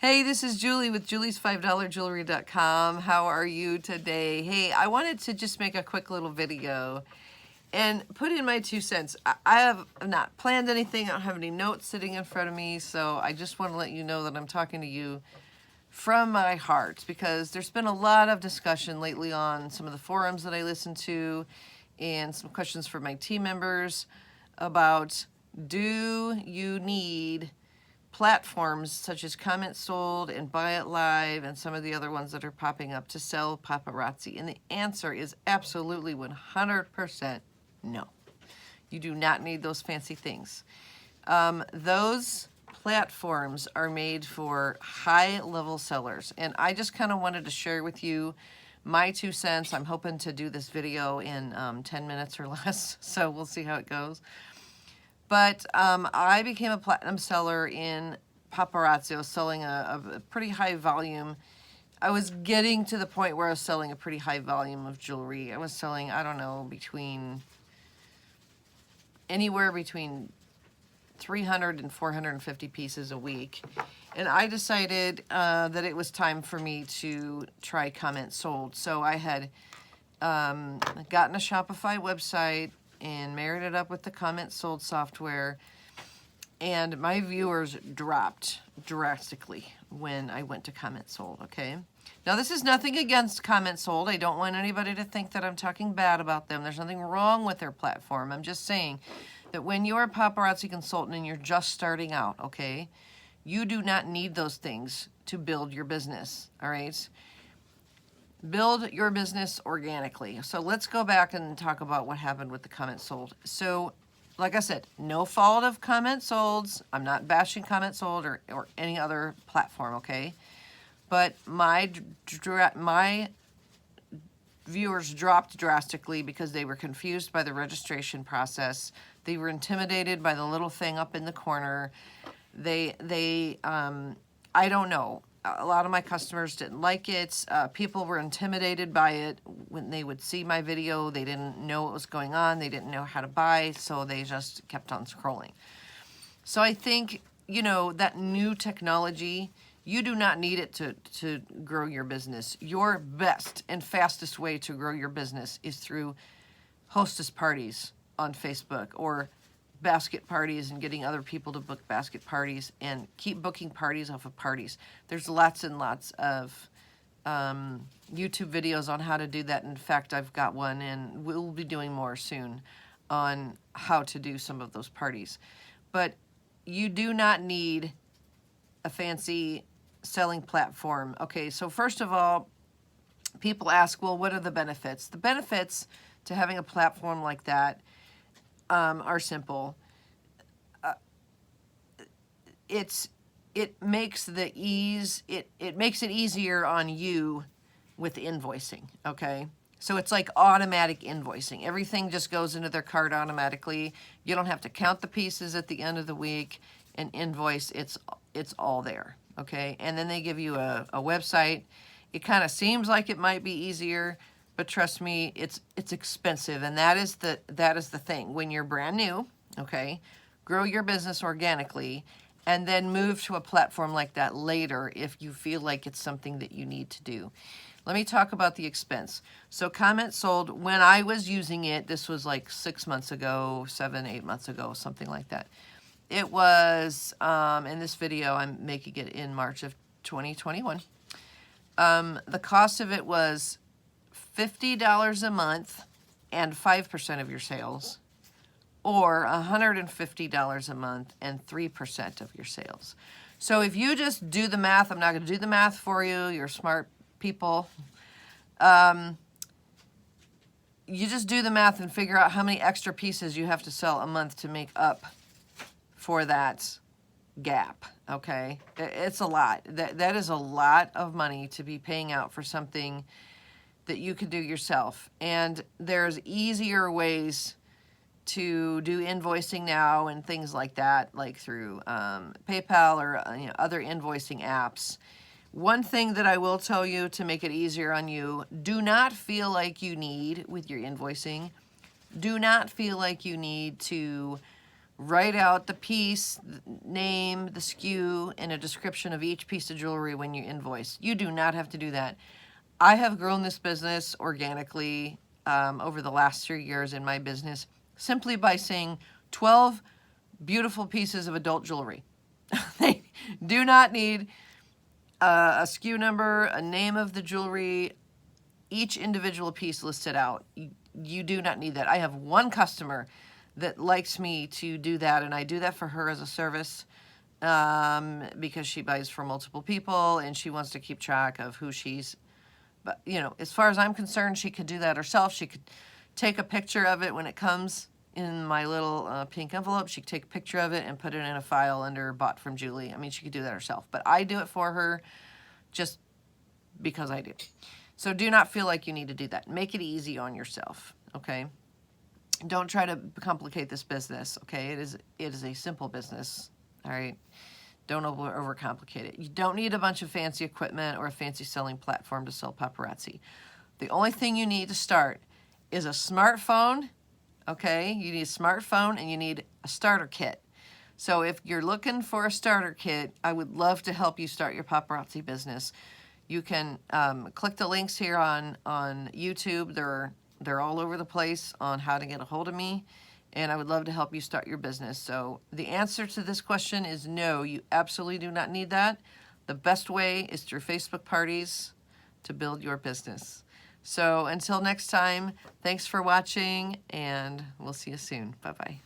Hey, this is Julie with Julie's $5jewelry.com. How are you today? Hey, I wanted to just make a quick little video and put in my 2 cents. I have not planned anything. I don't have any notes sitting in front of me, so I just want to let you know that I'm talking to you from my heart, because there's been a lot of discussion lately on some of the forums that I listen to and some questions from my team members about, do you need platforms such as Comment Sold and Buy It Live and some of the other ones that are popping up to sell paparazzi? And the answer is absolutely 100% no. You do not need those fancy things. Those platforms are made for high-level sellers, and I just kind of wanted to share with you my 2 cents. I'm hoping to do this video in 10 minutes or less, so we'll see how it goes. But I became a platinum seller in Paparazzi. I was selling a pretty high volume. I was getting to the point where I was selling a pretty high volume of jewelry. I was selling, I don't know, anywhere between 300 and 450 pieces a week. And I decided that it was time for me to try Comment Sold. So I had gotten a Shopify website and married it up with the Comment Sold software, and my viewers dropped drastically when I went to Comment Sold, okay? Now, this is nothing against Comment Sold. I don't want anybody to think that I'm talking bad about them. There's nothing wrong with their platform. I'm just saying that when you're a paparazzi consultant and you're just starting out, okay, you do not need those things to build your business, all right? Build your business organically. So let's go back and talk about what happened with the Comment Sold. So, like I said, no fault of Comment Solds. I'm not bashing Comment Sold or any other platform, okay? But my viewers dropped drastically because they were confused by the registration process. They were intimidated by the little thing up in the corner. I don't know. A lot of my customers didn't like it. People were intimidated by it. When they would see my video, they didn't know what was going on. They didn't know how to buy, so they just kept on scrolling. So I think, you know, that new technology, you do not need it to grow your business. Your best and fastest way to grow your business is through hostess parties on Facebook, or basket parties and getting other people to book basket parties, and keep booking parties off of parties. There's lots and lots of YouTube videos on how to do that. In fact, I've got one, and we'll be doing more soon on how to do some of those parties. But you do not need a fancy selling platform. Okay, so first of all, people ask, well, what are the benefits? The benefits to having a platform like that are simple. It makes it easier on you with invoicing, okay? So it's like automatic invoicing. Everything just goes into their cart automatically. You don't have to count the pieces at the end of the week and invoice. It's all there, okay? And then they give you a website. It kind of seems like it might be easier, but trust me, it's expensive, and that is the thing. When you're brand new, okay, grow your business organically, and then move to a platform like that later if you feel like it's something that you need to do. Let me talk about the expense. So Comment Sold, when I was using it, this was like 6 months ago, 7-8 months ago, something like that. It was, in this video, I'm making it in March of 2021. The cost of it was $50 a month and 5% of your sales, or $150 a month and 3% of your sales. So if you just do the math, I'm not going to do the math for you, you're smart people. You just do the math and figure out how many extra pieces you have to sell a month to make up for that gap, okay? It's a lot. That is a lot of money to be paying out for something that you could do yourself. And there's easier ways to do invoicing now and things like that, like through PayPal or other invoicing apps. One thing that I will tell you to make it easier on you, do not feel like you need, with your invoicing, do not feel like you need to write out the piece, the name, the SKU, and a description of each piece of jewelry when you invoice. You do not have to do that. I have grown this business organically over the last 3 years in my business simply by saying 12 beautiful pieces of adult jewelry. They do not need a SKU number, a name of the jewelry, each individual piece listed out. You do not need that. I have one customer that likes me to do that, and I do that for her as a service because she buys for multiple people and she wants to keep track of who she's. But, you know, as far as I'm concerned, she could do that herself. She could take a picture of it when it comes in my little pink envelope. She could take a picture of it and put it in a file under bought from Julie. I mean, she could do that herself, but I do it for her just because I do. So do not feel like you need to do that. Make it easy on yourself, okay? Don't try to complicate this business, okay? It is a simple business, all right? Don't overcomplicate it. You don't need a bunch of fancy equipment or a fancy selling platform to sell paparazzi. The only thing you need to start is a smartphone, okay? You need a smartphone and you need a starter kit. So if you're looking for a starter kit, I would love to help you start your paparazzi business. You can click the links here on YouTube. They're all over the place on how to get a hold of me, and I would love to help you start your business. So the answer to this question is no, you absolutely do not need that. The best way is through Facebook parties to build your business. So until next time, thanks for watching, and we'll see you soon. Bye-bye.